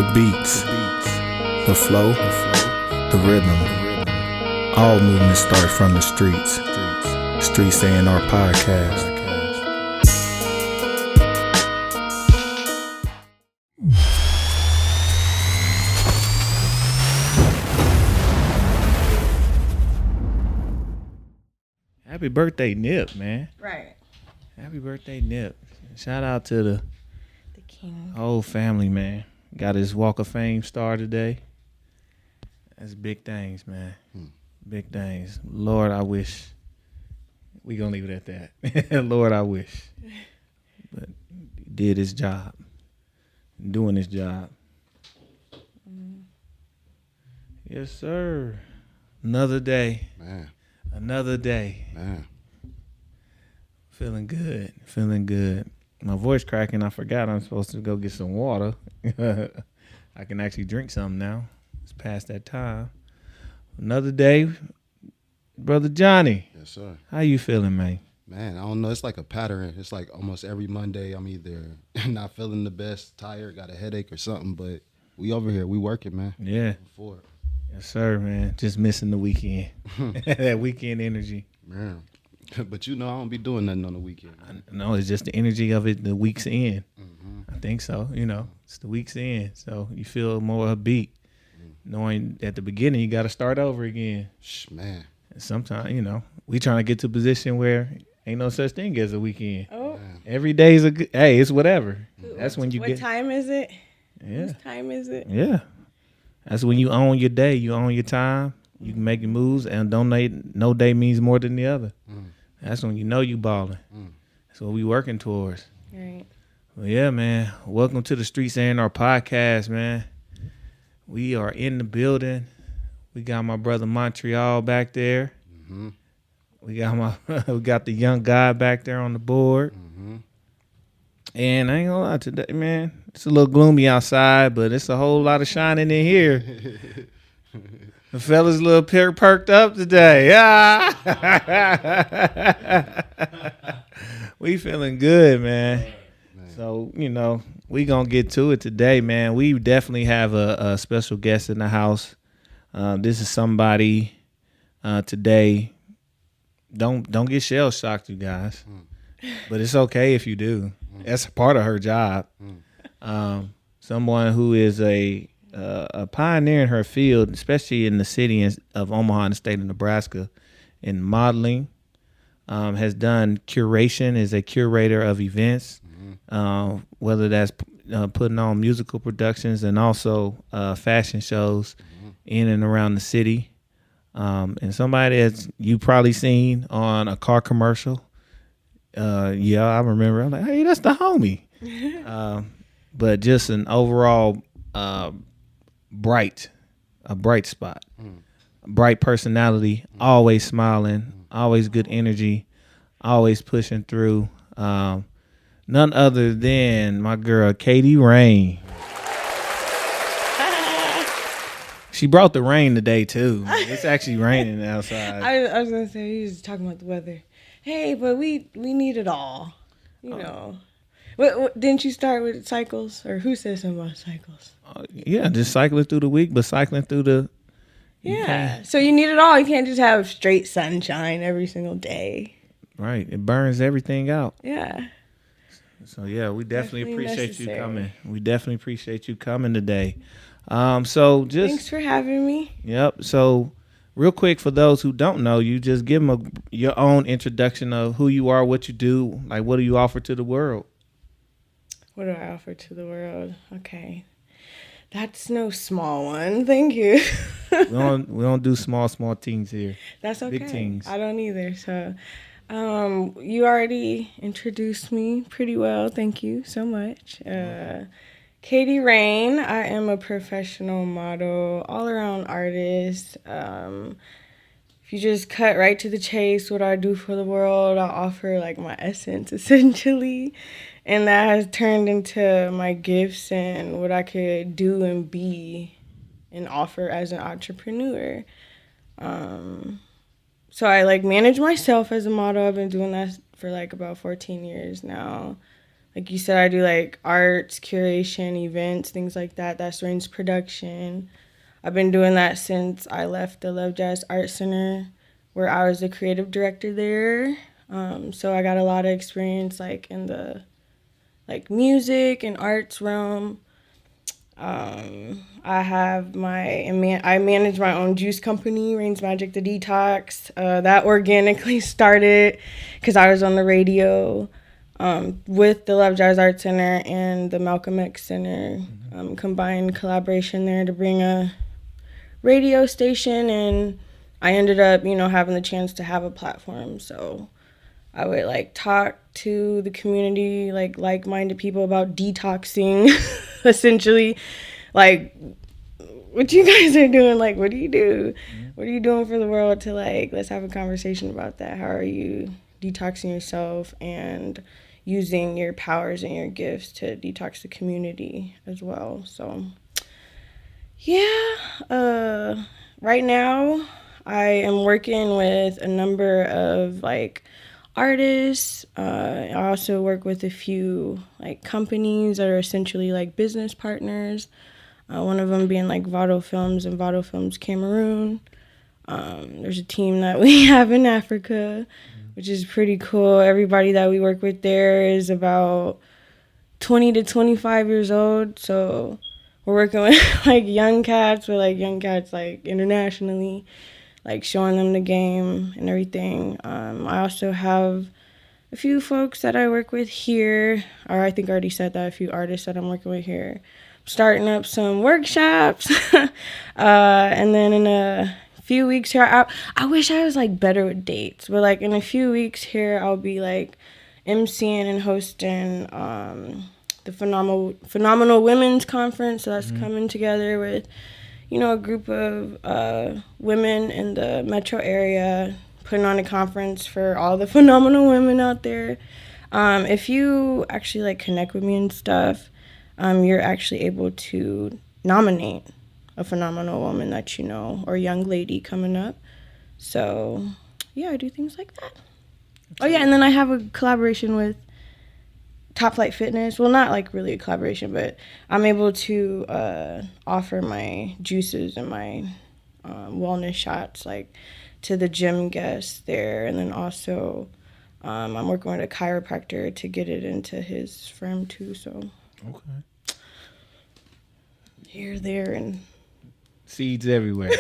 The beats, the flow, the rhythm. All movement starts from the streets. Streets A&R Podcast. Happy birthday, Nip, man. Right. Happy birthday, Nip. Shout out to the king. whole family, man. Got his Walk of Fame star today. That's big things, man. Big things. Lord, I wish. We gonna leave it at that. Lord, I wish. But he did his job. Doing his job. Yes, sir. Another day. Man. Another day. Man. Feeling good. Feeling good. My voice cracking. I forgot I'm supposed to go get some water. I can actually drink something now. It's past that time. Another day. Brother Johnny. Yes, sir. How you feeling, man? Man, I don't know. It's like a pattern. It's like almost every Monday I'm either not feeling the best, tired, got a headache or something, but we over here. We working, man. Yeah. Before. Yes, sir, man. Just missing the weekend. That weekend energy. Man. But you know, I don't be doing nothing on the weekend. No, it's just the energy of it the week's end. Mm-hmm. I think so. You know, it's the week's end. So you feel more upbeat. Knowing at the beginning you got to start over again. Man. And sometimes, you know, we trying to get to a position where ain't no such thing as a weekend. Oh. Man. Every day is a good, hey, it's whatever. That's when you what get. time is it? Yeah. Whose time is it? Yeah. That's when you own your day. You own your time. You can make your moves, and no day means more than the other. That's when you know you balling. That's what we working towards. Right. Well, yeah, man. Welcome to the Streets A&R Podcast, man. We are in the building. We got my brother Montreal back there. Mm-hmm. We got the young guy back there on the board. Mm-hmm. And I ain't gonna lie today, man. It's a little gloomy outside, but it's a whole lot of shining in here. The fella's a little perked up today. Yeah. We feeling good, man. So, you know, we going to get to it today, man. We definitely have a special guest in the house. This is somebody today. Don't get shell shocked, you guys. But it's okay if you do. That's part of her job. Someone who is a pioneer in her field, especially in the city of Omaha and the state of Nebraska, in modeling. Has done curation, is a curator of events, whether that's putting on musical productions and also fashion shows in and around the city. And somebody that you probably seen on a car commercial. Yeah, I remember. I'm like, hey, that's the homie. But just an overall bright spot, bright personality, always smiling, always good energy, always pushing through. None other than my girl, Raine. She brought the rain today, too. It's actually raining outside. I was going to say, he was talking about the weather. Hey, but we need it all, you know. What, didn't you start with cycles? Or who said something about cycles? Yeah, just cycling through the week, but cycling through the... Yeah, so you need it all. You can't just have straight sunshine every single day. Right, it burns everything out. Yeah. So, yeah, we definitely appreciate necessary. you coming. We definitely appreciate you coming today. So just... Thanks for having me. Yep, so... Real quick, for those who don't know you, just give them your own introduction of who you are, what you do, like what do you offer to the world? What do I offer to the world? Okay. That's no small one. Thank you. we don't do small things here. That's okay. Big things. I don't either. So you already introduced me pretty well. Thank you so much. Raine. I am a professional model, all-around artist. If you just cut right to the chase, what I do for the world, I offer like my essence, essentially. And that has turned into my gifts and what I could do and be and offer as an entrepreneur. So I like manage myself as a model. I've been doing that for like about 14 years now. Like you said, I do like arts, curation, events, things like that. That's Raine's Production. I've been doing that since I left the Love Jazz Art Center, where I was the creative director there. So I got a lot of experience like in the like music and arts realm. I manage my own juice company, Raine's Magic the Detox. That organically started because I was on the radio with the Love Jazz Art Center and the Malcolm X Center. Combined collaboration there to bring a radio station, and I ended up, having the chance to have a platform. So I would like talk to the community, like-minded people about detoxing, essentially, like what you guys are doing. Like, what do you do? What are you doing for the world to let's have a conversation about that. How are you detoxing yourself and using your powers and your gifts to detox the community as well? So yeah, right now I am working with a number of artists. I also work with a few companies that are essentially business partners. One of them being Vado Films and Vado Films Cameroon. There's a team that we have in Africa, which is pretty cool. Everybody that we work with there is about 20 to 25 years old. So we're working with young cats, internationally, showing them the game and everything. I also have a few folks that I work with here, or I think I already said that, a few artists that I'm working with here. Starting up some workshops, and then in a few weeks here, I wish I was better with dates, but in a few weeks here, I'll be emceeing and hosting the Phenomenal Women's Conference. So that's coming together with a group of women in the metro area, putting on a conference for all the phenomenal women out there. If you actually connect with me and stuff, you're actually able to nominate a phenomenal woman that you know, or young lady coming up. So yeah, I do things like that. Oh yeah, and then I have a collaboration with Top Flight Fitness. Well, not really a collaboration, but I'm able to offer my juices and my wellness shots to the gym guests there, and then also I'm working with a chiropractor to get it into his firm too. So okay, here, there, and seeds everywhere.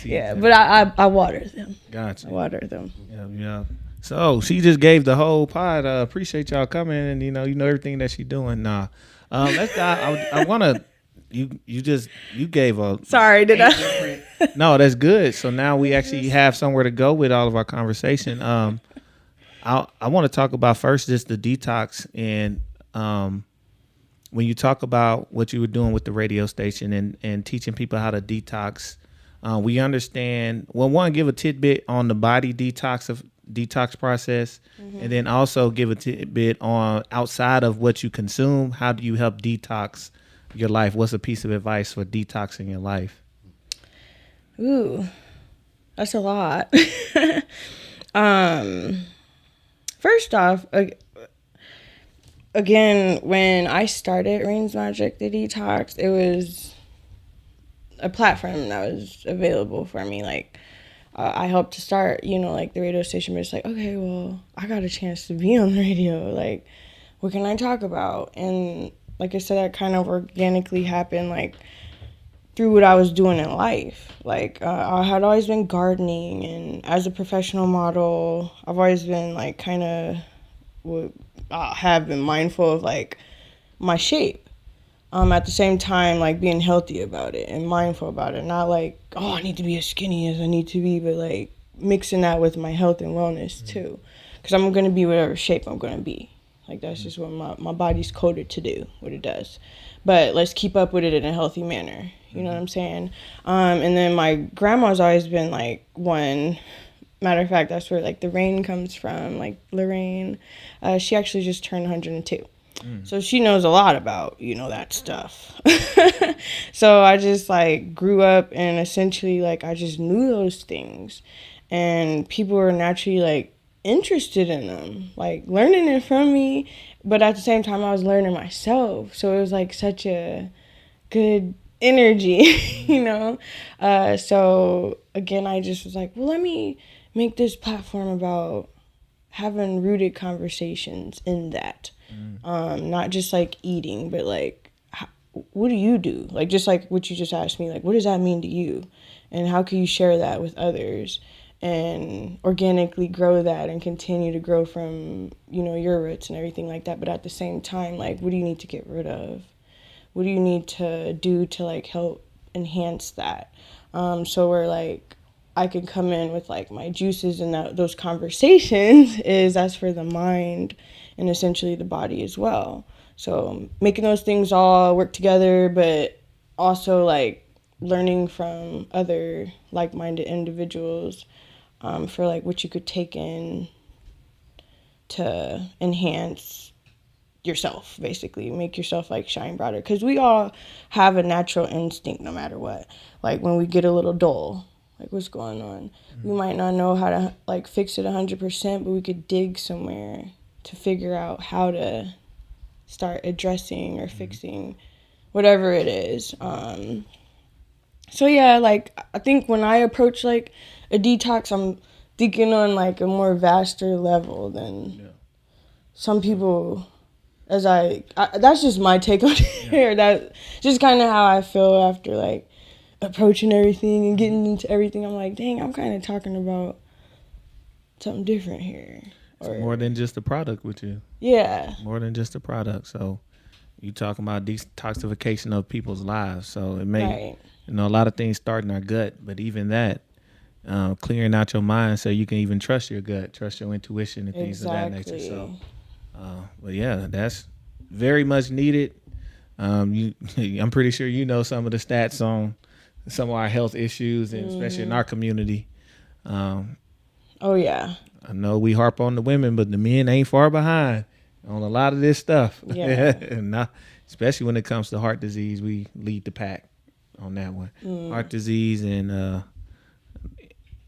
Yeah, but I water them. Gotcha. I water them. Yeah. So she just gave the whole pod. Appreciate y'all coming, and you know everything that she's doing. Nah, let's. I want to. You gave a. Sorry, did I? No, that's good. So now we actually have somewhere to go with all of our conversation. I want to talk about first just the detox, and when you talk about what you were doing with the radio station and teaching people how to detox, we understand. Well, one, give a tidbit on the body detox process, and then also give a tidbit on outside of what you consume. How do you help detox your life? What's a piece of advice for detoxing your life? Ooh, that's a lot. First off, again, when I started Raine's Magic the Detox, it was a platform that was available for me. I helped to start, the radio station, but it's okay, well, I got a chance to be on the radio. What can I talk about? And like I said, that kind of organically happened, through what I was doing in life. I had always been gardening, and as a professional model, I've always been, have been mindful of, my shape. At the same time, being healthy about it and mindful about it. Not I need to be as skinny as I need to be, but, mixing that with my health and wellness, too. Because I'm going to be whatever shape I'm going to be. That's just what my body's coded to do, what it does. But let's keep up with it in a healthy manner. You know what I'm saying? And then my grandma's always been, one... Matter of fact, that's where, the Raine comes from, Lorraine. She actually just turned 102. So she knows a lot about, that stuff. So I just, grew up and essentially, I just knew those things. And people were naturally, interested in them, like learning it from me, but at the same time I was learning myself. So it was like such a good energy, you know? So again, I just was like, well, let me make this platform about having rooted conversations in that. Not just like eating, but like, what do you do? Like, just like what you just asked me, like, what does that mean to you? And how can you share that with others and organically grow that and continue to grow from, you know, your roots and everything like that. But at the same time, like, what do you need to get rid of? What do you need to do to like help enhance that? So we're like, I can come in with like my juices and those conversations is as for the mind and essentially the body as well. So making those things all work together, but also like learning from other like-minded individuals for like what you could take in to enhance yourself, basically make yourself like shine brighter, because we all have a natural instinct no matter what. Like when we get a little dull, like what's going on, we might not know how to like fix it 100%, but we could dig somewhere to figure out how to start addressing or fixing whatever it is. So yeah, like I think when I approach like a detox, I'm thinking on like a more vaster level than some people. As I that's just my take on it. That's just kind of how I feel after like approaching everything and getting into everything. I'm like, dang, I'm kind of talking about something different here. Or more than just a product with you. Yeah. More than just a product. So you talking about detoxification of people's lives. So it may, you know, a lot of things start in our gut, but even that, clearing out your mind so you can even trust your gut, trust your intuition and things of that nature. So, but yeah, that's very much needed. I'm pretty sure you know some of the stats on some of our health issues, and especially in our community. Oh yeah. I know we harp on the women, but the men ain't far behind on a lot of this stuff. Yeah. And not, especially when it comes to heart disease, we lead the pack on that one. Heart disease and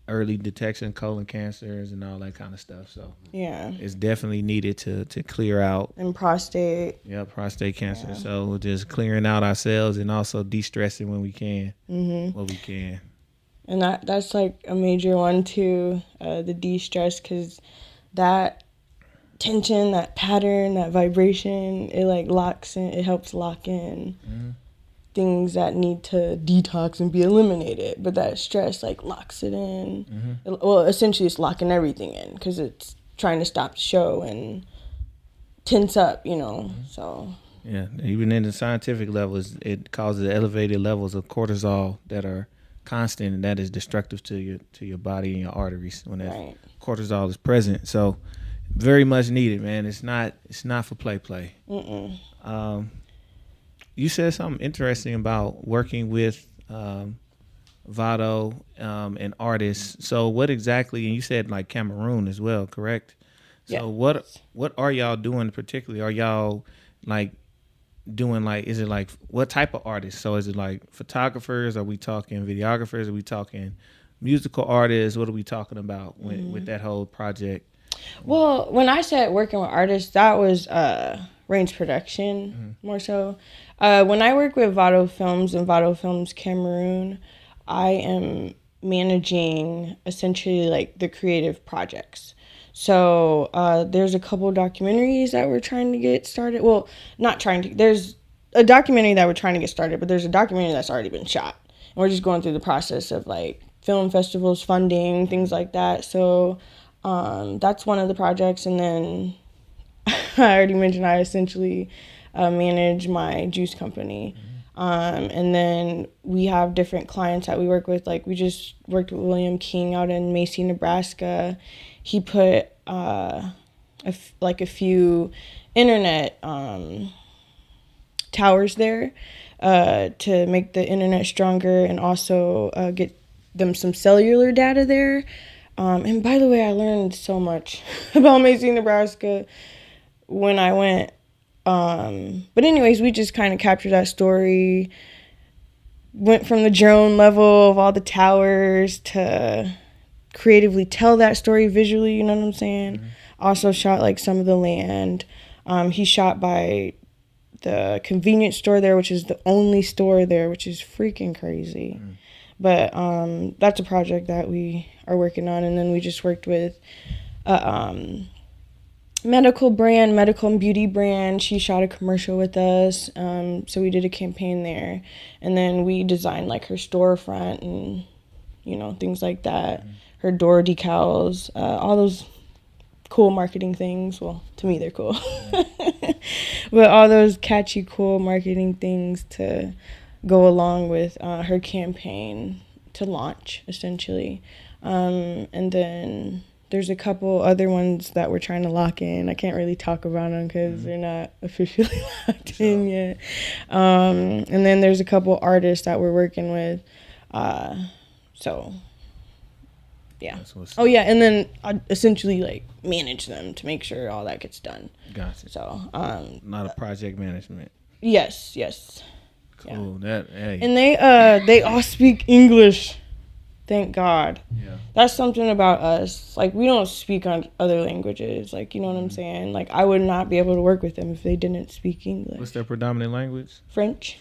early detection, colon cancers and all that kind of stuff. So yeah, it's definitely needed to clear out. And prostate. Yeah, prostate cancer. Yeah. So just clearing out ourselves and also de-stressing when we can, what we can. And that's like a major one too, the de-stress, because that tension, that pattern, that vibration, it like locks in, it helps lock in things that need to detox and be eliminated. But that stress like locks it in. Well, essentially it's locking everything in because it's trying to stop the show and tense up, you know, so. Yeah, even in the scientific levels, it causes elevated levels of cortisol that are constant, and that is destructive to your body and your arteries when that cortisol is present. So very much needed, man. It's not for play. You said something interesting about working with Vado and artists. So what exactly, and you said like Cameroon as well, correct? So what are y'all doing particularly? Are y'all like doing like, is it like what type of artists? So is it like photographers? Are we talking videographers? Are we talking musical artists? What are we talking about with that whole project? Well, when I said working with artists, that was Raine Production more so. When I work with Vado Films and Vado Films Cameroon, I am managing essentially like the creative projects. So there's a couple documentaries that we're trying to get started. Well, not trying to. There's a documentary that we're trying to get started, but there's a documentary that's already been shot. And we're just going through the process of like film festivals, funding, things like that. So that's one of the projects. And then I already mentioned I essentially manage my juice company. And then we have different clients that we work with. Like we just worked with William King out in Macy, Nebraska. He put a few internet towers there to make the internet stronger and also get them some cellular data there. And by the way, I learned so much about Macy, Nebraska when I went. But anyways, we just kind of captured that story, went from the drone level of all the towers to creatively tell that story visually, you know what I'm saying? Also shot like some of the land. He shot by the convenience store there, which is the only store there, which is freaking crazy. But that's a project that we are working on. And then we just worked with a medical and beauty brand. She shot a commercial with us. So we did a campaign there. And then we designed like her storefront and, you know, things like that. Her door decals, all those cool marketing things. Well, to me, they're cool. But all those catchy, cool marketing things to go along with her campaign to launch, essentially. And then there's a couple other ones that we're trying to lock in. I can't really talk about them because they're not officially locked in yet. And then there's a couple artists that we're working with. So, yeah. Oh, yeah, and then I essentially, like, manage them to make sure all that gets done. Gotcha. So, not a project management. Yes. Cool. Yeah. That, hey. And they all speak English. Thank God. Yeah. That's something about us. Like, we don't speak on other languages. Like, you know what I'm saying? Like, I would not be able to work with them if they didn't speak English. What's their predominant language? French.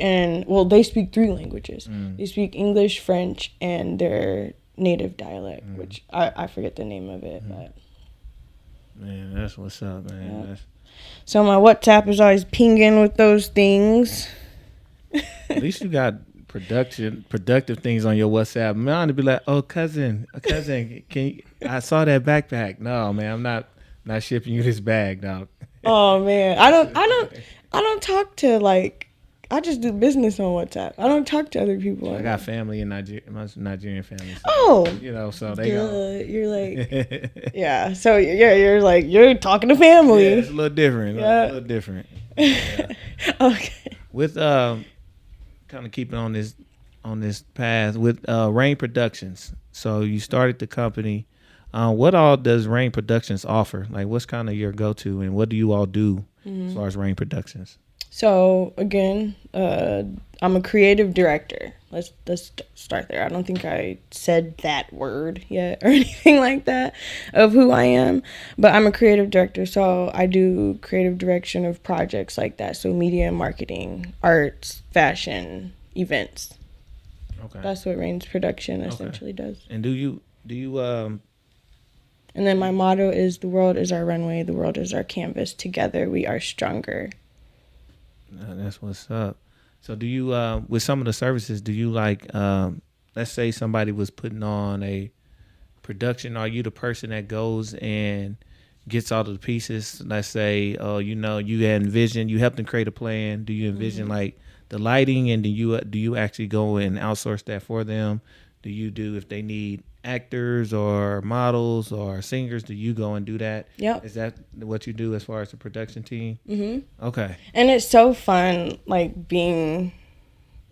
And well, they speak 3 languages. They speak English, French, and their native dialect, which I forget the name of it. But Man, that's what's up, man. Yeah. So my WhatsApp is always pinging with those things. At least you got productive things on your WhatsApp. Man, to be like, oh cousin, can you, I saw that backpack. No, man, I'm not shipping you this bag, dog. Oh man, I don't talk to, like, I just do business on WhatsApp. I don't talk to other people. I got family in Nigeria, my Nigerian family. So, Oh, you know, so they go. you're like, yeah. So yeah, you're like, you're talking to family. Yeah, it's a little different. Yeah. A little different. Yeah. Okay. With kind of keeping on this path with Raine Productions. So you started the company. What all does Raine Productions offer? Like, what's kind of your go-to, and what do you all do as far as Raine Productions? So again, I'm a creative director. Let's start there. I don't think I said that word yet or anything like that of who I am, but I'm a creative director. So I do creative direction of projects like that. So media and marketing, arts, fashion, events. Okay. That's what Raine's Production essentially does. And do you And then my motto is, the world is our runway, the world is our canvas. Together we are stronger. that's what's up. So do you with some of the services, do you like let's say somebody was putting on a production, are you the person that goes and gets all of the pieces? Let's say you envision, you help them create a plan. Do you envision like the lighting, and do you actually go and outsource that for them? Do you do, if they need actors or models or singers, do you go and do that? Yep. Is that what you do as far as the production team? Mm-hmm. Okay. And it's so fun, like, being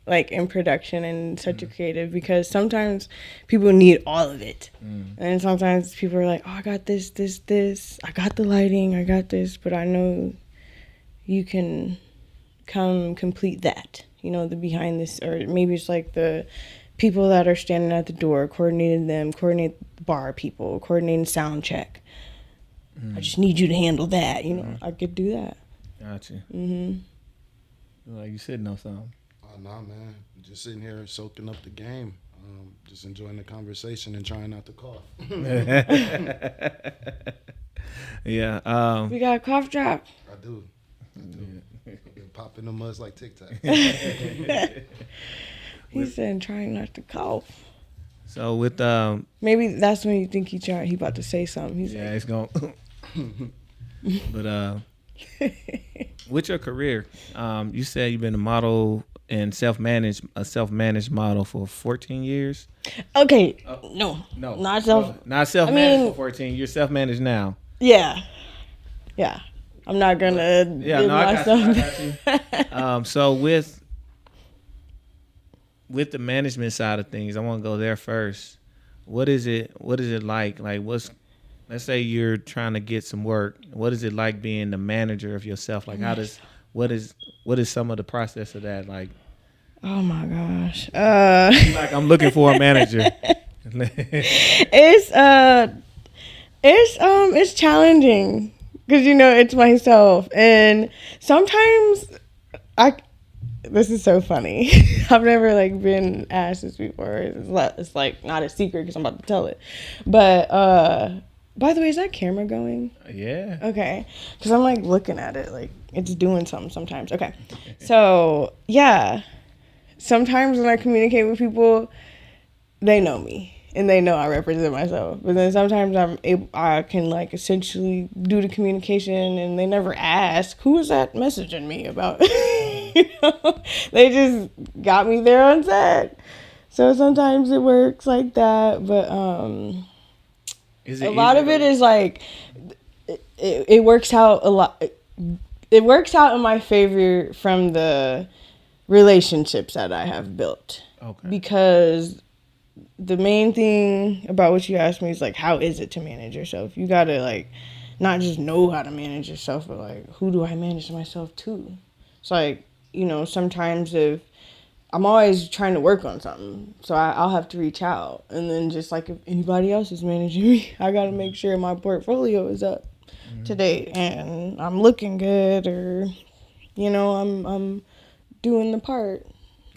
like in production and such a creative, because sometimes people need all of it. And sometimes people are like, oh, I got this, I got the lighting, I got this, but I know you can come complete that, the behind this, or maybe it's like the people that are standing at the door, coordinate the bar people, coordinating sound check. I just need you to handle that, I could do that. Gotcha. Like you sitting on something. Oh, nah, man. Just sitting here soaking up the game. Just enjoying the conversation and trying not to cough. Yeah. We got a cough drop. I do. Popping the muzz like Tic Tac. He said trying not to cough. So with maybe that's when you think he about to say something. He's it's going. But with your career, you said you've been a model and self-managed model for 14 years. Okay, no, not self-managed for 14. You're self-managed now. Yeah. I'm not gonna give myself. I got you. So with the management side of things, I want to go there first. What is it like? Like, let's say you're trying to get some work. What is it like being the manager of yourself? Like, what is some of the process of that like? Oh my gosh. Like, I'm looking for a manager. It's challenging because it's myself, and sometimes this is so funny. I've never been asked this before. It's not a secret because I'm about to tell it. But by the way, is that camera going? Yeah. Okay, because I'm looking at it it's doing something sometimes. Okay, so yeah, sometimes when I communicate with people, they know me. And they know I represent myself. But then sometimes I can essentially do the communication, and they never ask, who is that messaging me about? They just got me there on set. So sometimes it works like that. But a lot of it is it works out a lot. It works out in my favor from the relationships that I have built. Okay. Because the main thing about what you asked me is how is it to manage yourself? You gotta not just know how to manage yourself, but who do I manage myself to? It's sometimes if I'm always trying to work on something, so I'll have to reach out, and then just if anybody else is managing me, I gotta make sure my portfolio is up to date and I'm looking good, or I'm doing the part.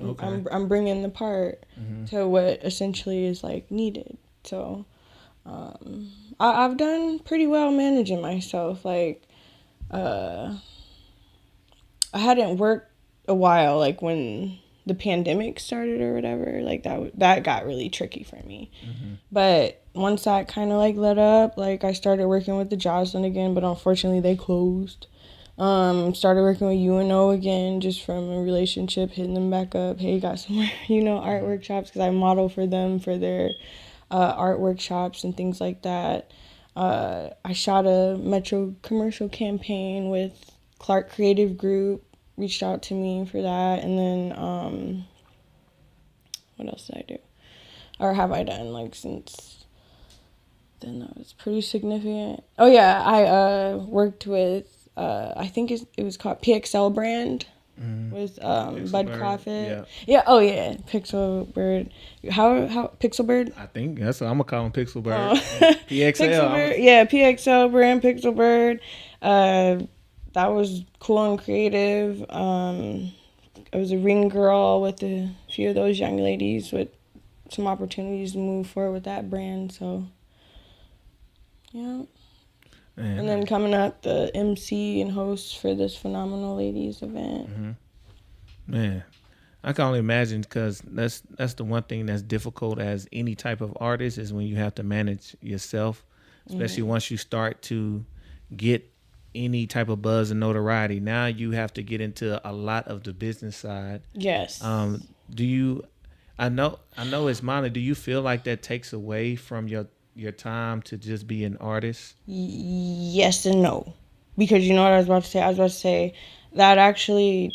Okay. I'm bringing the part to what essentially is needed. So I've done pretty well managing myself. I hadn't worked a while, when the pandemic started or whatever. That got really tricky for me. But once that kind of let up, I started working with the Jocelyn again, but unfortunately they closed. Started working with UNO again, just from a relationship, hitting them back up. Hey, got some more, art workshops, because I model for them for their art workshops and things like that. I shot a Metro commercial campaign with Clark Creative Group, reached out to me for that. And then, what else did I do? Or have I done, since then? That was pretty significant. Oh, yeah, I worked with, I think it was called PXL brand with Bud Crawford. Yeah. Oh yeah, Pixel Bird. How Pixel Bird? I think that's what I'm gonna call him, Pixel Bird. PXL. Pixel Bird. Yeah, PXL brand, Pixel Bird. That was cool and creative. I was a ring girl with a few of those young ladies with some opportunities to move forward with that brand. So yeah. Man. And then coming up, the MC and host for this Phenomenal Ladies event. Man, I can only imagine, because that's the one thing that's difficult as any type of artist, is when you have to manage yourself, especially once you start to get any type of buzz and notoriety. Now you have to get into a lot of the business side. Yes. Do you? I know it's minor. Do you feel like that takes away from your time to just be an artist? Yes and no. Because you know what I was about to say? I was about to say that actually,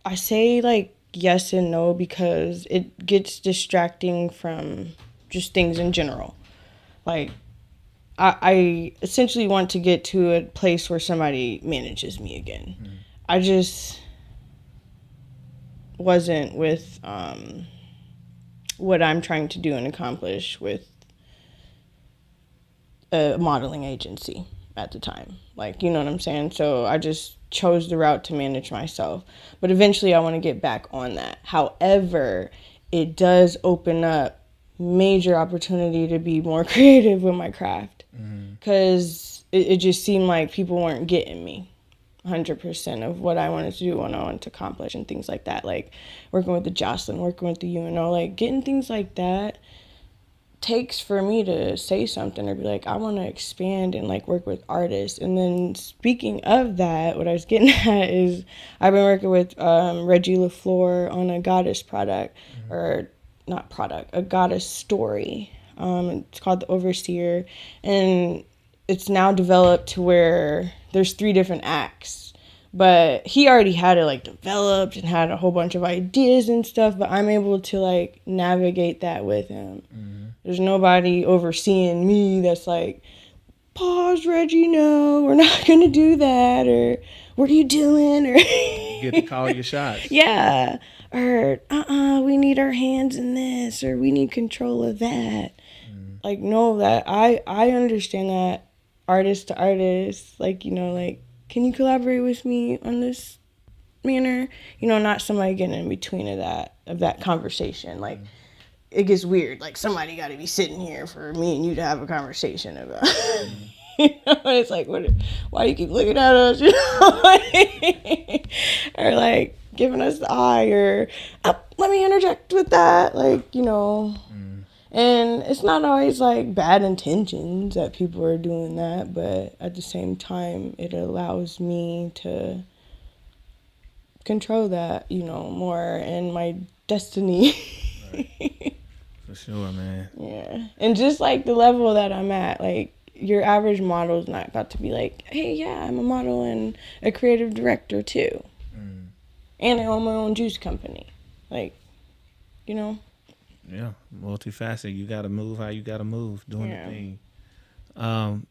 I say yes and no because it gets distracting from just things in general. I essentially want to get to a place where somebody manages me again. I just wasn't with what I'm trying to do and accomplish with a modeling agency at the time. You know what I'm saying? So I just chose the route to manage myself. But eventually I want to get back on that. However, it does open up major opportunity to be more creative with my craft. Because it just seemed like people weren't getting me 100% of what I wanted to do, what I wanted to accomplish, and things like that. Working with the Jocelyn, working with the UNO, getting things like that takes for me to say something or be I want to expand and work with artists. And then speaking of that, what I was getting at is I've been working with Reggie LaFleur on a goddess product, or not product, a goddess story. It's called The Overseer, and it's now developed to where there's 3 different acts. But he already had it developed and had a whole bunch of ideas and stuff, but I'm able to navigate that with him. There's nobody overseeing me that's pause, Reggie, no, we're not gonna do that, or what are you doing, or get to call your shots. Yeah. Or, we need our hands in this, or we need control of that. Like, no, that I understand that artist to artist, like, like, can you collaborate with me on this manner? Not somebody getting in between of that conversation. Like, it gets weird. Like, somebody got to be sitting here for me and you to have a conversation about. It's like, why you keep looking at us? Or like giving us the eye, or let me interject with that. Like, and it's not always like bad intentions that people are doing that, but at the same time, it allows me to control that, more in my destiny. Right. For sure, man. Yeah. And just like the level that I'm at, like, your average model is not about to be like, hey, yeah, I'm a model and a creative director too. And I own my own juice company. Like, Yeah, multifaceted. You got to move how you got to move, doing the thing.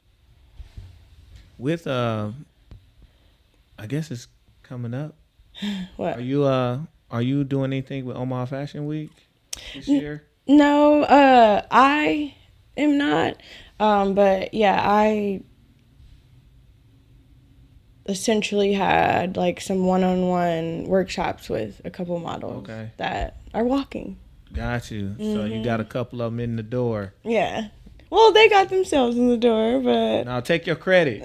With, I guess it's coming up. What? Are you doing anything with Omaha Fashion Week this year? No, I am not. But yeah, I essentially had like some one-on-one workshops with a couple models that are walking. Got you. So you got a couple of them in the door. Yeah. Well, they got themselves in the door, but... Now take your credit.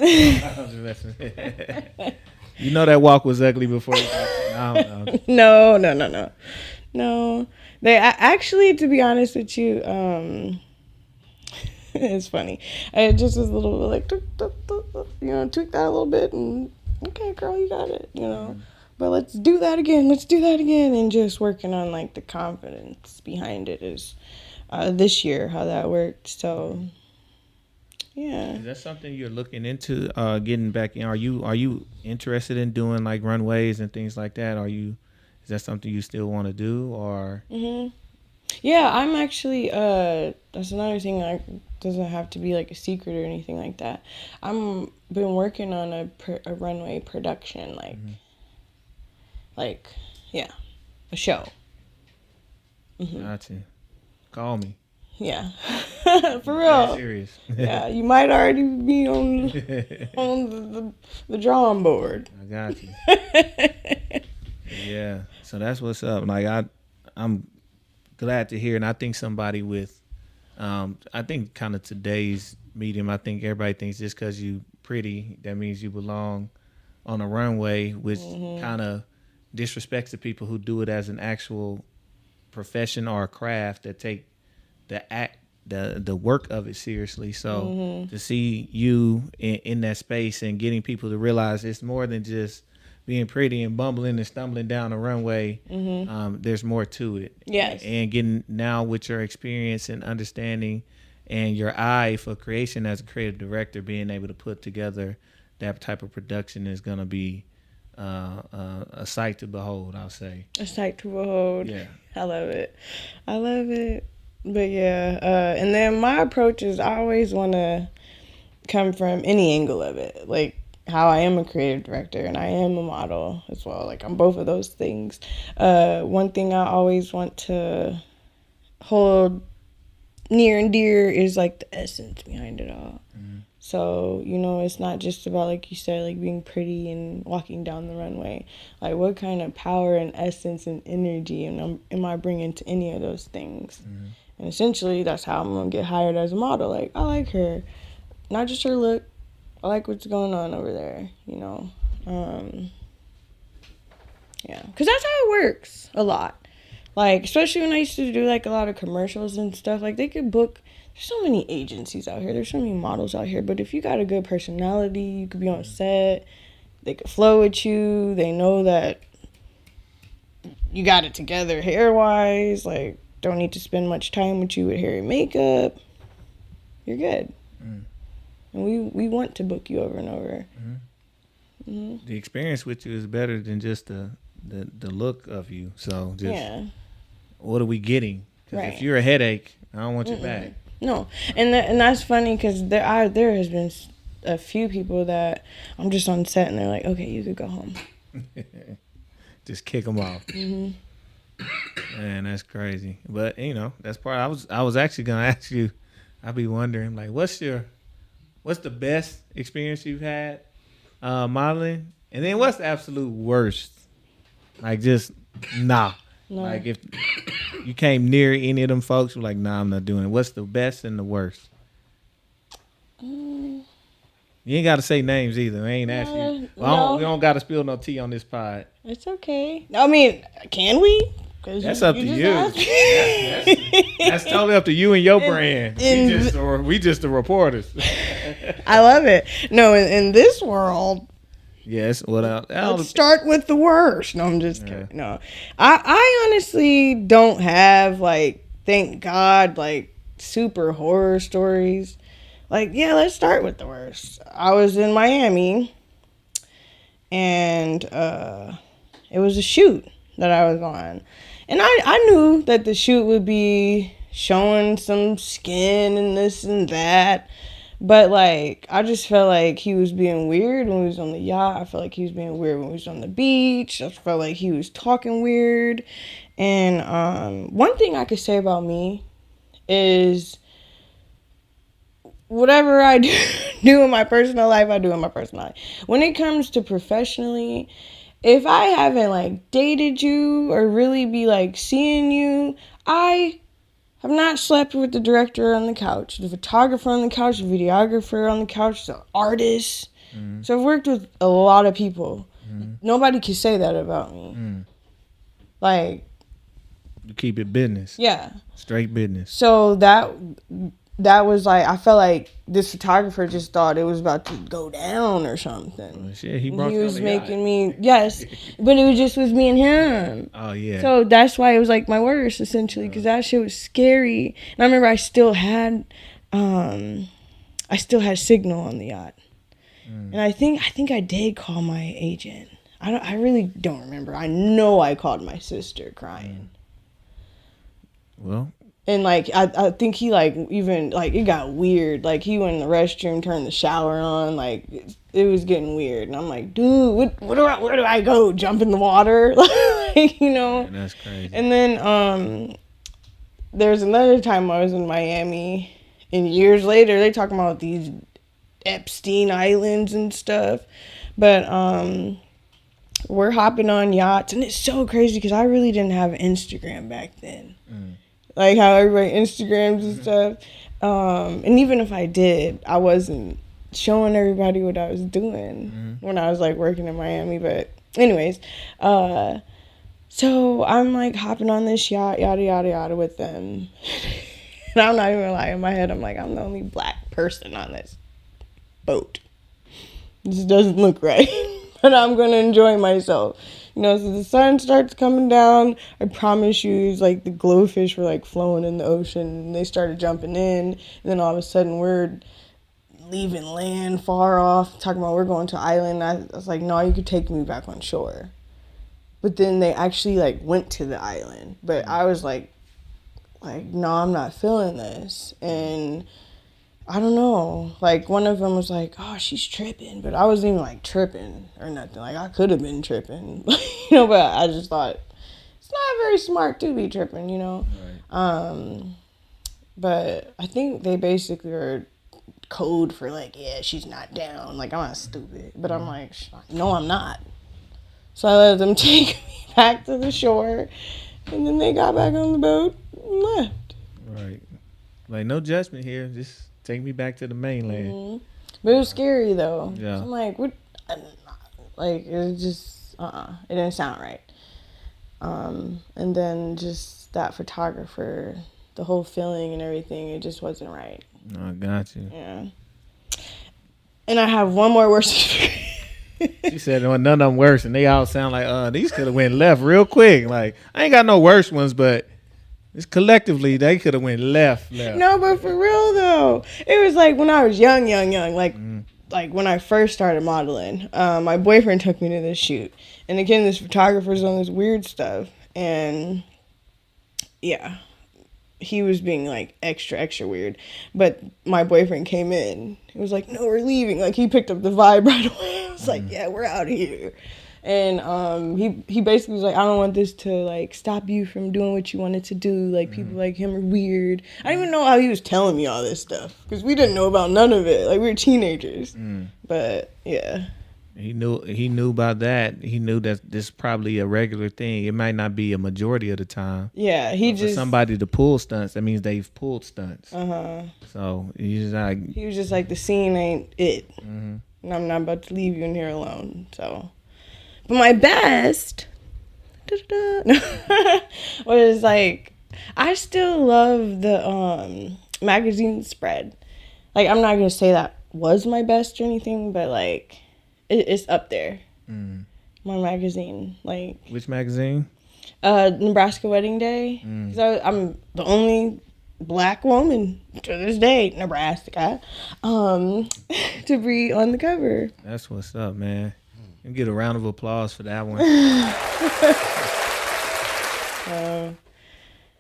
You know that walk was ugly before you got to... No. They actually, to be honest with you, it's funny. I just was a little like, tweak that a little bit, and okay, girl, you got it, But let's do that again. And just working on like the confidence behind it is this year how that worked. So yeah. Is that something you're looking into getting back in? Are you interested in doing like runways and things like that? Is that something you still want to do, or? Yeah, I'm actually. That's another thing. Like, doesn't have to be like a secret or anything like that. I'm been working on a runway production, like, yeah, a show. Gotcha. Call me. Yeah, for real. Serious. Yeah, you might already be on the drawing board. I got you. Yeah, so that's what's up. Like I'm glad to hear, and I think somebody with, I think kind of today's medium, I think everybody thinks just because you pretty, that means you belong on a runway, which kind of disrespects the people who do it as an actual profession or a craft that take the work of it seriously. So to see you in that space and getting people to realize it's more than just being pretty and bumbling and stumbling down the runway, there's more to it. Yes. And getting now with your experience and understanding and your eye for creation as a creative director, being able to put together that type of production is going to be a sight to behold, I'll say. A sight to behold. Yeah. I love it. But yeah, and then my approach is I always want to come from any angle of it. Like, how I am a creative director and I am a model as well. Like, I'm both of those things. One thing I always want to hold near and dear is like the essence behind it all. So, it's not just about, like you said, like being pretty and walking down the runway. Like, what kind of power and essence and energy am I bringing to any of those things? And essentially, that's how I'm going to get hired as a model. Like, I like her. Not just her look. I like what's going on over there, Yeah. Because that's how it works a lot. Like, especially when I used to do, like, a lot of commercials and stuff. Like, they could book... There's so many agencies out here. There's so many models out here. But if you got a good personality, you could be on set. They could flow with you. They know that you got it together hair-wise. Like, don't need to spend much time with you with hair and makeup. You're good. And we want to book you over and over. The experience with you is better than just the look of you. So just what are we getting? Because if you're a headache, I don't want you back. No, and that's funny because there has been a few people that I'm just on set and they're like, okay, you could go home. just kick them off. Man, that's crazy. But that's part. I was actually gonna ask you. I'd be wondering, like, what's the best experience you've had modeling, and then what's the absolute worst? Like, just nah. No. Like, if you came near any of them folks, you're like, nah, I'm not doing it. What's the best and the worst? You ain't got to say names either. I ain't asked you. Well, we don't got to spill no tea on this pod. It's okay. I mean, can we? That's up to you. That's totally up to you and your brand. We just the reporters. I love it. No, in this world. Yes. Let's start with the worst. No, I'm just kidding. No, I honestly don't have, like, thank God, like, super horror stories. Like, yeah, let's start with the worst. I was in Miami, and it was a shoot that I was on. And I knew that the shoot would be showing some skin and this and that. But, like, I just felt like he was being weird when we was on the yacht. I felt like he was being weird when we was on the beach. I felt like he was talking weird. And one thing I could say about me is whatever I do in my personal life, I do in my personal life. When it comes to professionally, if I haven't, like, dated you or really be, like, seeing you, I have not slept with the director on the couch, the photographer on the couch, the videographer on the couch, the artist. So I've worked with a lot of people. Nobody can say that about me. Like, you keep it business. Yeah. Straight business. So that was like, I felt like this photographer just thought it was about to go down or something. Well, shit, he was making me, yes, but it was just with me and him. Oh, yeah. So that's why it was like my worst, essentially, because that shit was scary. And I remember I still had signal on the yacht. And I think I did call my agent. I really don't remember. I know I called my sister crying. Well. And, like, I think he, like, even, like, it got weird. Like, he went in the restroom, turned the shower on. Like, it was getting weird. And I'm like, dude, where do I go? Jump in the water? Like, Man, that's crazy. And then there's another time I was in Miami. And years later, they talking about these Epstein Islands and stuff. But we're hopping on yachts. And it's so crazy because I really didn't have Instagram back then. Like how everybody Instagrams and stuff. And even if I did, I wasn't showing everybody what I was doing when I was, like, working in Miami. But anyways, so I'm, like, hopping on this yacht, yada, yada, yada with them. And I'm not even lying. In my head, I'm like, I'm the only black person on this boat. This doesn't look right. But I'm going to enjoy myself. So the sun starts coming down. I promise you, it's like the glowfish were, like, flowing in the ocean. And they started jumping in. And then all of a sudden, we're leaving land far off. Talking about we're going to an island. I was like, no, you could take me back on shore. But then they actually, like, went to the island. But I was like, no, I'm not feeling this. And I don't know. Like, one of them was like, oh, she's tripping. But I wasn't even, like, tripping or nothing. Like, I could have been tripping. But I just thought, it's not very smart to be tripping, Right. But I think they basically are code for, like, yeah, she's not down. Like, I'm not stupid. But I'm like, no, I'm not. So I let them take me back to the shore. And then they got back on the boat and left. Right. Like, no judgment here. Just take me back to the mainland. But it was scary, though. Yeah. So I'm like, what? Like, it was just, it didn't sound right. And then just that photographer, the whole feeling and everything, it just wasn't right. I got you. Yeah. And I have one more worse experience. She said, well, none of them worse. And they all sound like, these could have went left real quick. Like, I ain't got no worse ones, but it's collectively, they could have went left. No, but for real, though. It was like when I was young. Like when I first started modeling, my boyfriend took me to this shoot. And again, this photographer's on this weird stuff. And yeah, he was being like extra weird. But my boyfriend came in. He was like, no, we're leaving. Like, he picked up the vibe right away. I was like, yeah, we're out of here. And he basically was like, I don't want this to like stop you from doing what you wanted to do. Like people like him are weird. I didn't even know how he was telling me all this stuff because we didn't know about none of it. Like we were teenagers. But yeah. He knew about that. He knew that this is probably a regular thing. It might not be a majority of the time. Yeah, For somebody to pull stunts, that means they've pulled stunts. So he was just like, the scene ain't it. And I'm not about to leave you in here alone. So, but my best was like, I still love the magazine spread. Like, I'm not gonna say that was my best or anything, but like, it's up there. My magazine, like, which magazine? Nebraska Wedding Day. So I'm the only Black woman to this day, Nebraska, to be on the cover. That's what's up, man. You get a round of applause for that one.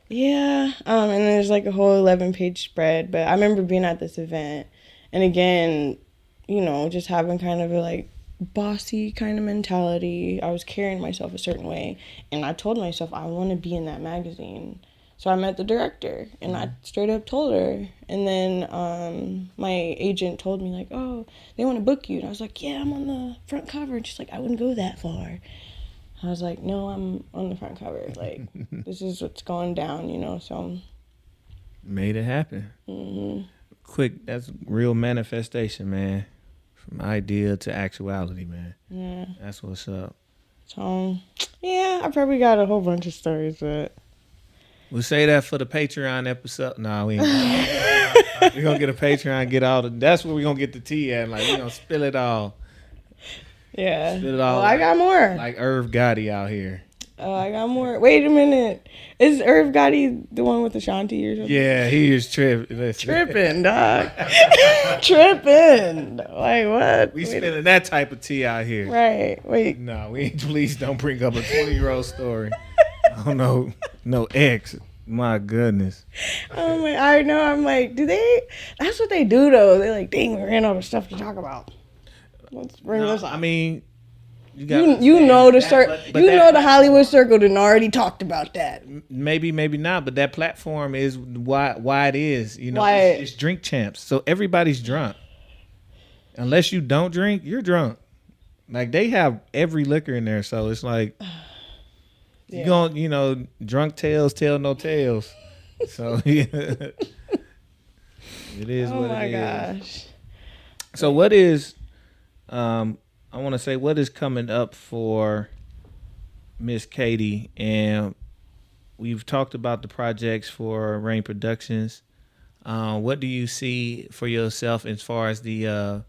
Yeah. And there's like a whole 11-page spread. But I remember being at this event, and again, you know, just having kind of a like bossy kind of mentality. I was carrying myself a certain way, and I told myself I want to be in that magazine. So I met the director, and I straight up told her. And then my agent told me, like, oh, they want to book you. And I was like, yeah, I'm on the front cover. And she's like, I wouldn't go that far. I was like, no, I'm on the front cover. Like, this is what's going down, you know, so. Made it happen. Quick, that's real manifestation, man. From idea to actuality, man. Yeah. That's what's up. So, yeah, I probably got a whole bunch of stories, but. We'll say that for the Patreon episode. No, we ain't. We're going to get a Patreon, get all the. That's where we're going to get the tea at. Like, we're going to spill it all. Yeah. Spill it all. Well, I got more. Like Irv Gotti out here. Oh, I got more. Wait a minute. Is Irv Gotti the one with Ashanti or something? Yeah, he is tripping. Tripping, dog. Tripping. Like, what? We spilling that type of tea out here. Right. Wait. No, please don't bring up a 20-year-old story. I don't know. No ex. My goodness. Oh my! I know. I'm like, do they? That's what they do, though. They're like, dang, we ran out of stuff to talk about. Let's bring this up. I mean, you know the the Hollywood circle done already talked about that. Maybe not, but that platform is why it is. You know, Why? It's Drink Champs, so everybody's drunk. Unless you don't drink, you're drunk. Like, they have every liquor in there, so it's like. Yeah. You going, you know, drunk tales tell no tales. So yeah. It is what it is. Oh my gosh. So what is I want to say, what is coming up for Miss Katie? And we've talked about the projects for Raine Productions. What do you see for yourself as far as the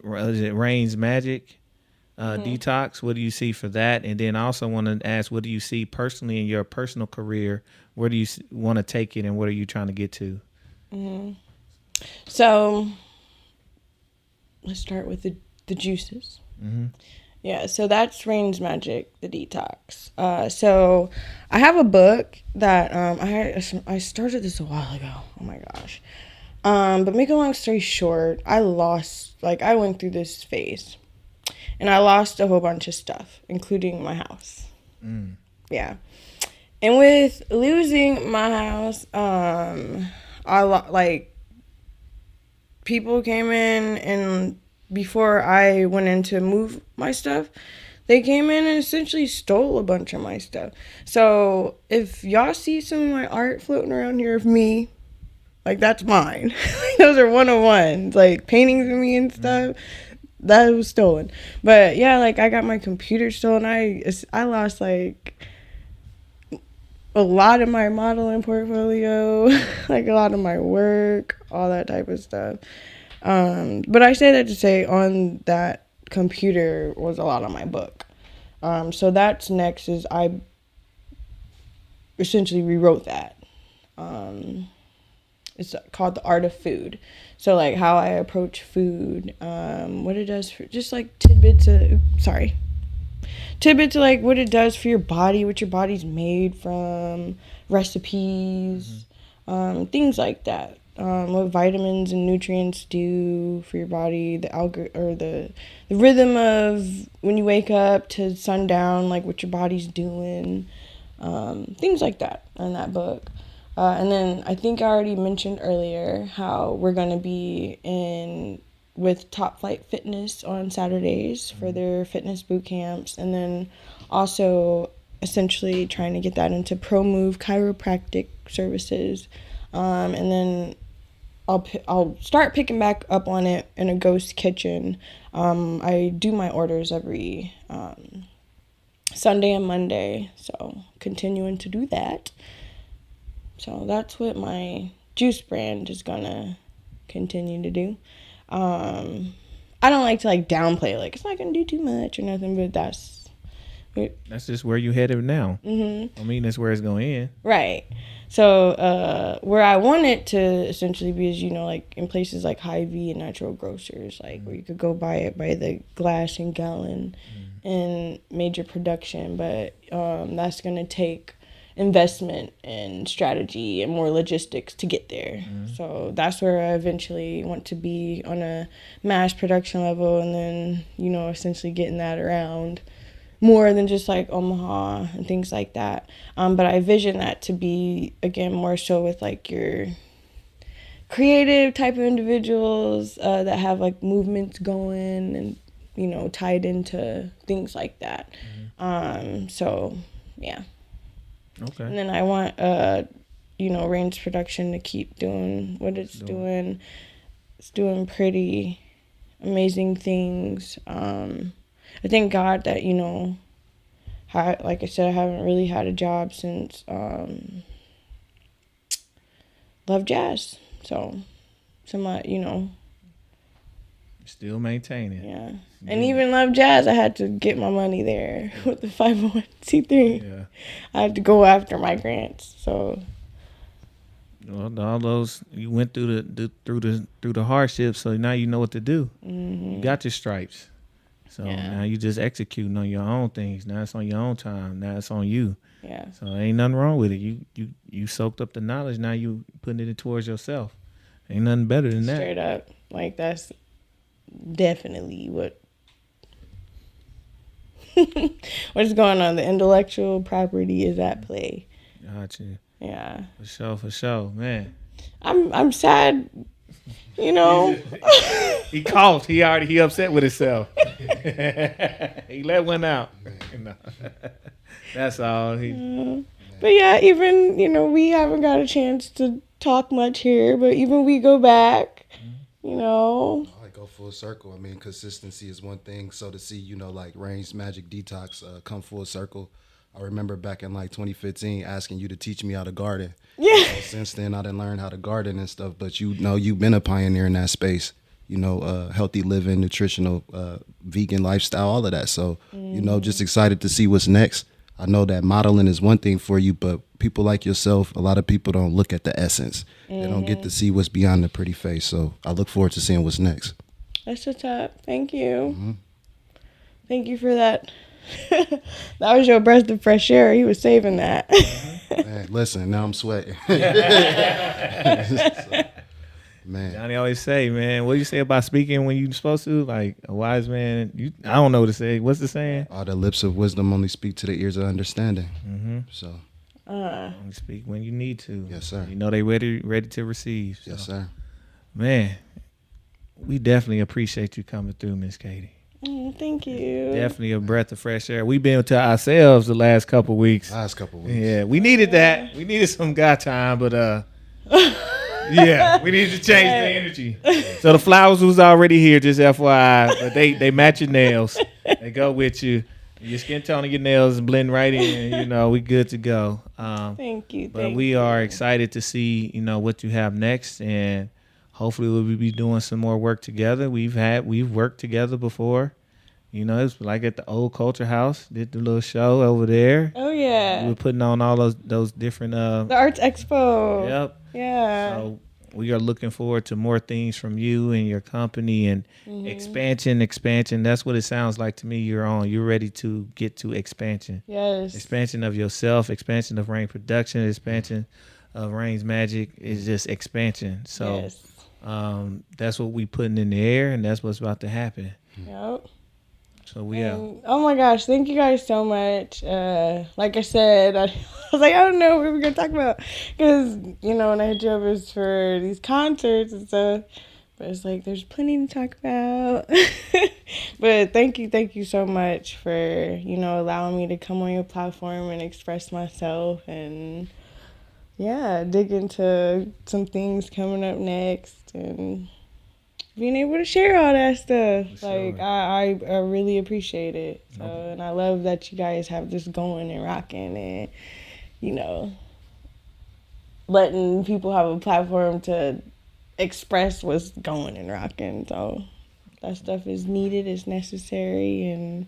is it Raine's Magic? Detox, what do you see for that? And then I also want to ask, what do you see personally in your personal career? Where do you want to take it, and what are you trying to get to? So let's start with the juices. Yeah, so that's Raine's Magic, the Detox. So I have a book that I started this a while ago. Oh my gosh. But make a long story short, I went through this phase. And I lost a whole bunch of stuff, including my house. Yeah. And with losing my house, people came in, and before I went in to move my stuff, they came in and essentially stole a bunch of my stuff. So if y'all see some of my art floating around here of me, like, that's mine. Those are one-on-ones, like paintings of me and stuff. That was stolen. But yeah, like, I got my computer stolen. I lost like a lot of my modeling portfolio, like a lot of my work, all that type of stuff. But I say that to say, on that computer was a lot of my book. So that's next is I essentially rewrote that. It's called The Art of Food. So, like, how I approach food, what it does for, just like tidbits of like what it does for your body, what your body's made from, recipes, things like that. what vitamins and nutrients do for your body, the rhythm of when you wake up to sundown, like what your body's doing, things like that in that book. And then I think I already mentioned earlier how we're going to be in with Top Flight Fitness on Saturdays for their fitness boot camps, and then also essentially trying to get that into Pro Move chiropractic services. And then I'll start picking back up on it in a ghost kitchen. I do my orders every Sunday and Monday, so continuing to do that. So that's what my juice brand is gonna continue to do. I don't like to downplay, it's not gonna do too much or nothing, but that's just where you headed now. I mean, that's where it's going to end. Right. So where I want it to essentially be is, in places like Hy-Vee and natural grocers, where you could go buy it by the glass and gallon in major production, but that's going to take investment and strategy and more logistics to get there. So that's where I eventually want to be on a mass production level, and then, essentially getting that around more than just Omaha and things like that. But I vision that to be, again, more so with your creative type of individuals that have movements going and, tied into things like that. So, yeah. Okay. And then I want, Raine's production to keep doing what it's doing. It's doing pretty amazing things. I thank God that, like I said, I haven't really had a job since Love Jazz. So, still maintaining. Yeah. And even Love Jazz, I had to get my money there with the 501c3. Yeah. I had to go after my grants. So, well, all those you went through the hardships, so now you know what to do. You got your stripes. So now you just executing on your own things. Now it's on your own time. Now it's on you. Yeah. So ain't nothing wrong with it. You soaked up the knowledge. Now you putting it towards yourself. Ain't nothing better than that. Straight up. That's definitely what's going on. The intellectual property is at play. Gotcha. Yeah. For sure, man. I'm sad. He coughed. He upset with himself. He let one out. That's all. But yeah, even we haven't got a chance to talk much here, but even we go back, I go full circle. I mean, consistency is one thing. So to see, Raine's Magic Detox come full circle. I remember back in 2015 asking you to teach me how to garden. Yeah. Since then, I didn't learn how to garden and stuff. But you've been a pioneer in that space. Healthy living, nutritional, vegan lifestyle, all of that. So, just excited to see what's next. I know that modeling is one thing for you, but people like yourself, a lot of people don't look at the essence. They don't get to see what's beyond the pretty face. So I look forward to seeing what's next. That's what's up. Thank you. Thank you for that. That was your breath of fresh air. He was saving that. Man, listen, now I'm sweating. Man. Johnny always say, man, what do you say about speaking when you're supposed to? Like a wise man, I don't know what to say. What's the saying? All the lips of wisdom only speak to the ears of understanding. So. Only speak when you need to. Yes, sir. They ready to receive. So. Yes, sir. Man, we definitely appreciate you coming through, Miss Katie. Thank you. Definitely a breath of fresh air. We've been to ourselves the last couple weeks. Yeah, we needed that. We needed some guy time, but yeah, we needed to change the energy. So the flowers was already here, just FYI, but they match your nails. They go with you. Your skin tone and your nails blend right in. We good to go. Thank you. But we are excited to see, what you have next, and hopefully we'll be doing some more work together. We've worked together before. It's like at the Old Culture House. Did the little show over there. Oh yeah. We were putting on all those different the Arts Expo. Yep. Yeah. So we are looking forward to more things from you and your company and expansion. That's what it sounds like to me. You're ready to get to expansion. Yes. Expansion of yourself, expansion of Raine Productions, expansion of Raine's Magic is just expansion. So Yes. that's what we putting in the air, and that's what's about to happen. Yep. So we out. Oh my gosh, thank you guys so much. Like I said, I was like, I don't know what we're going to talk about. Because, you know, when I hit you up, it's for these concerts and stuff. But it's like, there's plenty to talk about. But thank you so much for, you know, allowing me to come on your platform and express myself. And, yeah, dig into some things coming up next. And being able to share all that stuff. Sure. Like, I really appreciate it. So, and I love that you guys have this going and rocking and, you know, letting people have a platform to express what's going and rocking. So that stuff is needed, it's necessary, and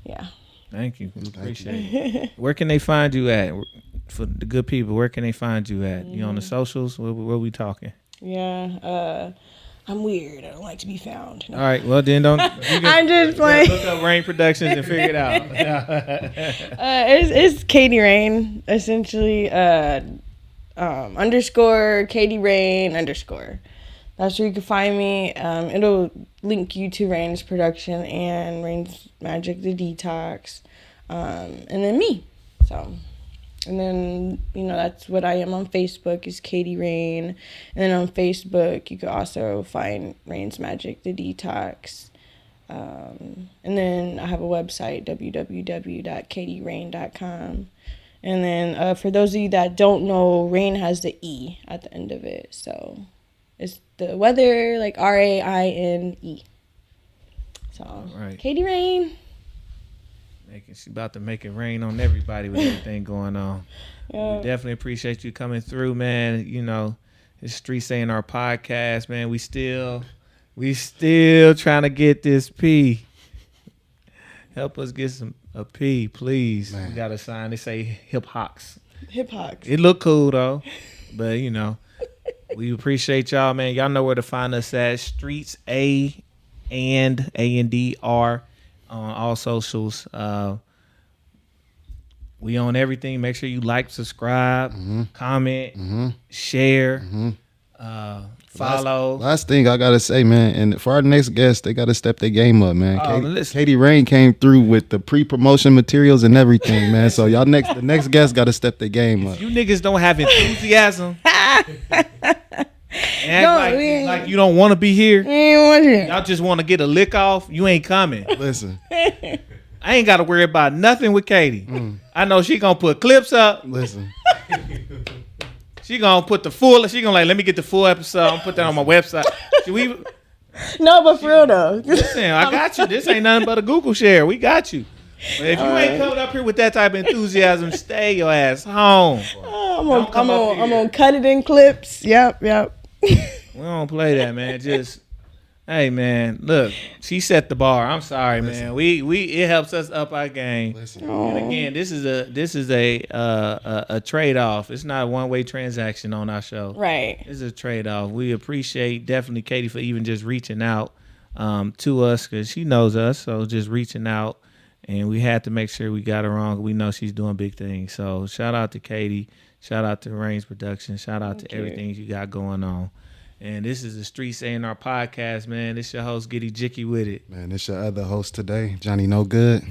yeah. Thank you. We appreciate it. Where can they find you at? For the good people, where can they find you at? You on the socials? Where we talking? Yeah, I'm weird. I don't like to be found. No. All right. Well, then don't. You can, I'm just playing. Look up Raine Productions and figure it out. It's Katie Raine, essentially. Underscore Katie Raine _ That's where you can find me. It'll link you to Raine's Production and Raine's Magic, the Detox, and then me. So. And then, you know, that's what I am on Facebook is Katie Raine. And then on Facebook, you can also find Raine's Magic, the Detox. And then I have a website, www.katieraine.com. And then for those of you that don't know, Raine has the E at the end of it. So it's the weather, like RAINE. So, right. Katie Raine. She's about to make it rain on everybody with everything going on. Yeah. We definitely appreciate you coming through, man. You know, it's Streets A&R Podcast, man. We still trying to get this P. Help us get a P, please. Man. We got a sign. They say hip hops. Hip hops. It look cool though, but you know, we appreciate y'all, man. Y'all know where to find us at Streets A&R on all socials. We on everything. Make sure you like, subscribe, comment, share, follow. Last thing I gotta say, man, and for our next guest, they gotta step their game up, man. Katie Raine came through with the pre-promotion materials and everything, man. So y'all the next guest gotta step their game up. You niggas don't have enthusiasm. Like you don't want to be here. Y'all just want to get a lick off. You ain't coming. Listen, I ain't got to worry about nothing with Katie. I know she gonna put clips up. Listen, she gonna put the full. She gonna let me get the full episode. I'm gonna put that on my website. No, but for real though. Listen, I got you. This ain't nothing but a Google share. We got you. But if you ain't coming up here with that type of enthusiasm, stay your ass home. I'm gonna cut it in clips. Yep. We don't play that, man. Just, hey, man. Look, she set the bar. I'm sorry, man. It helps us up our game. And again, this is a trade off. It's not a one-way transaction on our show. Right. It's a trade off. We appreciate definitely Katie for even just reaching out to us because she knows us. So just reaching out, and we had to make sure we got her on. We know she's doing big things. So shout out to Katie. Shout out to Raine's Productions. Shout out to everything you got going on. And this is the Streets A&R Podcast, man. This your host, Giddy Jicky with it. Man, this your other host today, Johnny No Good.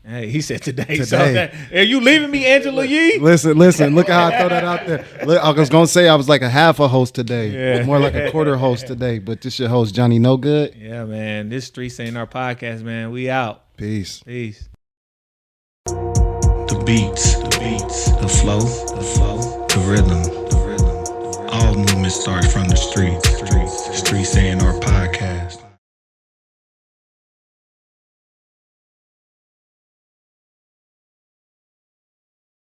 Hey, he said today. So are you leaving me, Angela Yee? Listen. Look how I throw that out there. Look, I was going to say I was like a half a host today. More like a quarter host today. But this your host, Johnny No Good. Yeah, man. This Streets A&R Podcast, man. We out. Peace. The beats, the flow, the rhythm. All movement starts from the streets. Streets A&R Podcast.